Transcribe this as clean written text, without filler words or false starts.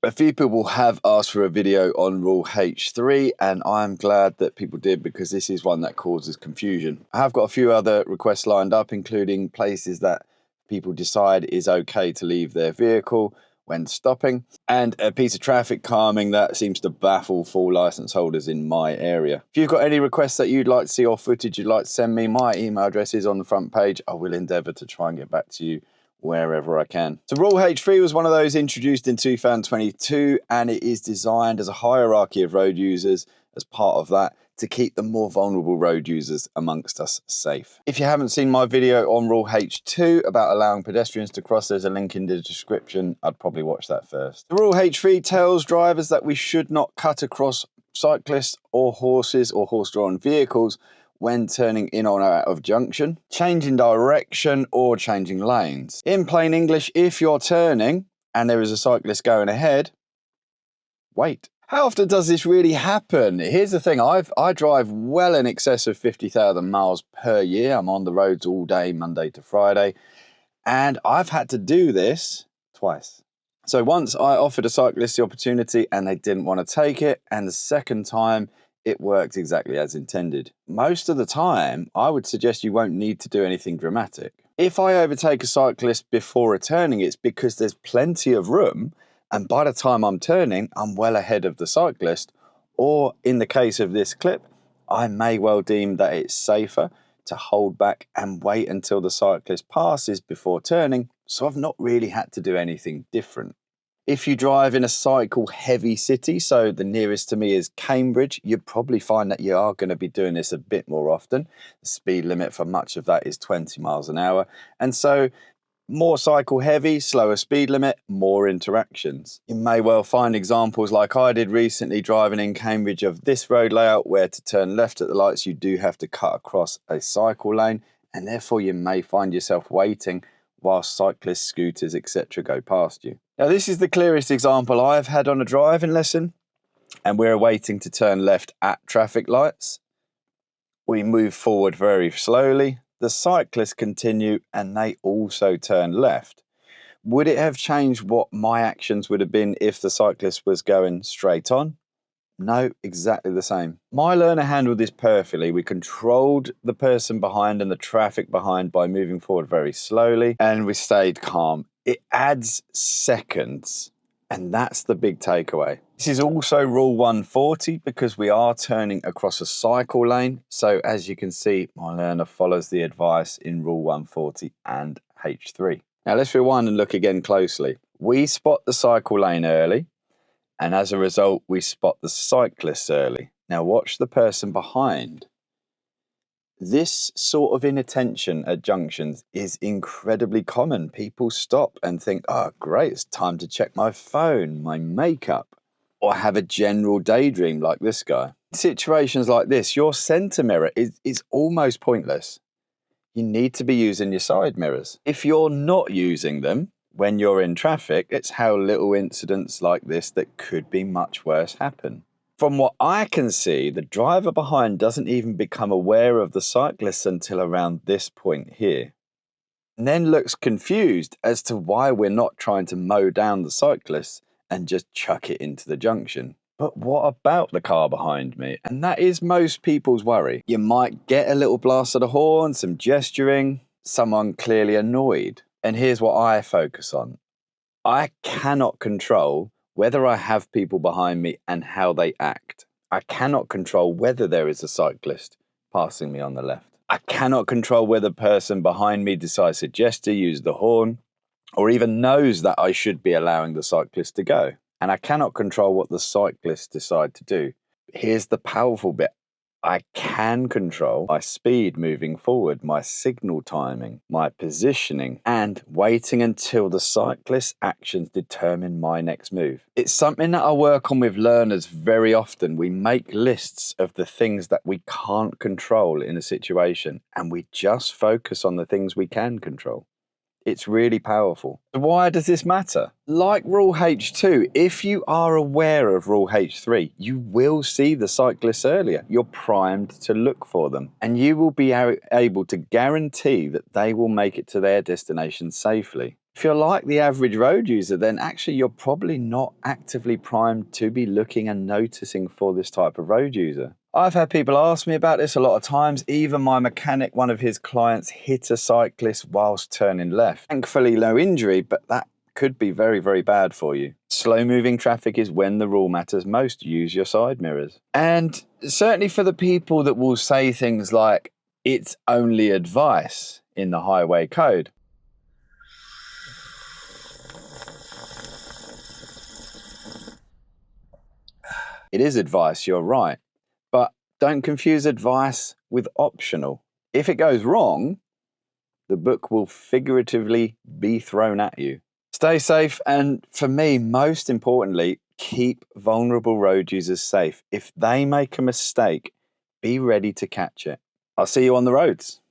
A few people have asked for a video on rule H3, and I'm glad that people did, because this is one that causes confusion. I have got a few other requests lined up, including places that people decide is okay to leave their vehicle when stopping, and a piece of traffic calming that seems to baffle full license holders in my area. If you've got any requests that you'd like to see or footage you'd like to send me, my email address is on the front page. I will endeavour to try and get back to you wherever I can. So rule H3 was one of those introduced in 2022, and it is designed as a hierarchy of road users as part of that to keep the more vulnerable road users amongst us safe. If you haven't seen my video on rule H2 about allowing pedestrians to cross, there's a link in the description. I'd probably watch that first. The rule H3 tells drivers that we should not cut across cyclists or horses or horse-drawn vehicles when turning in or out of junction, changing direction or changing lanes. In plain English, if you're turning and there is a cyclist going ahead, wait. How often does this really happen? Here's the thing, I drive well in excess of 50,000 miles per year. I'm on the roads all day, Monday to Friday, and I've had to do this twice. So once I offered a cyclist the opportunity and they didn't want to take it, and the second time it worked exactly as intended. Most of the time, I would suggest you won't need to do anything dramatic. If I overtake a cyclist before returning, it's because there's plenty of room, and by the time I'm turning, I'm well ahead of the cyclist, or in the case of this clip, I may well deem that it's safer to hold back and wait until the cyclist passes before turning, so I've not really had to do anything different. If you drive in a cycle heavy city, so the nearest to me is Cambridge, you'd probably find that you are going to be doing this a bit more often. The speed limit for much of that is 20 miles an hour. And so more cycle heavy, slower speed limit, more interactions. You may well find examples like I did recently driving in Cambridge of this road layout, where to turn left at the lights you do have to cut across a cycle lane, and therefore you may find yourself waiting whilst cyclists, scooters, etc. go past you. Now this is the clearest example I've had on a driving lesson, and we're waiting to turn left at traffic lights. We move forward very slowly. The cyclists continue and they also turn left. Would it have changed what my actions would have been if the cyclist was going straight on? No, exactly the same. My learner handled this perfectly. We controlled the person behind and the traffic behind by moving forward very slowly, and we stayed calm. It adds seconds, and that's the big takeaway. This is also rule 140 because we are turning across a cycle lane. So as you can see, my learner follows the advice in rule 140 and H3. Now let's rewind and look again closely. We spot the cycle lane early, and as a result, we spot the cyclists early. Now watch the person behind. This sort of inattention at junctions is incredibly common. People stop and think, oh great, it's time to check my phone, my makeup, or have a general daydream like this guy. In situations like this, your center mirror is almost pointless. You need to be using your side mirrors. If you're not using them when you're in traffic, it's how little incidents like this that could be much worse happen. From what I can see, the driver behind doesn't even become aware of the cyclists until around this point here, and then looks confused as to why we're not trying to mow down the cyclists and just chuck it into the junction. But what about the car behind me? And that is most people's worry. You might get a little blast of the horn, some gesturing, someone clearly annoyed. And here's what I focus on. I cannot control whether I have people behind me and how they act. I cannot control whether there is a cyclist passing me on the left. I cannot control whether the person behind me decides to gesture, use the horn, or even knows that I should be allowing the cyclist to go. And I cannot control what the cyclists decide to do. Here's the powerful bit. I can control my speed moving forward, my signal timing, my positioning, and waiting until the cyclist's actions determine my next move. It's something that I work on with learners very often. We make lists of the things that we can't control in a situation, and we just focus on the things we can control. It's really powerful. Why does this matter? Like rule H2, if you are aware of rule H3, you will see the cyclists earlier. You're primed to look for them, and you will be able to guarantee that they will make it to their destination safely. If you're like the average road user, then actually you're probably not actively primed to be looking and noticing for this type of road user. I've had people ask me about this a lot of times. Even my mechanic, one of his clients, hit a cyclist whilst turning left. Thankfully, no injury, but that could be very, very bad for you. Slow moving traffic is when the rule matters most. Use your side mirrors. And certainly for the people that will say things like, it's only advice in the highway code. It is advice, you're right. But don't confuse advice with optional. If it goes wrong, the book will figuratively be thrown at you. Stay safe, and for me, most importantly, keep vulnerable road users safe. If they make a mistake, be ready to catch it. I'll see you on the roads.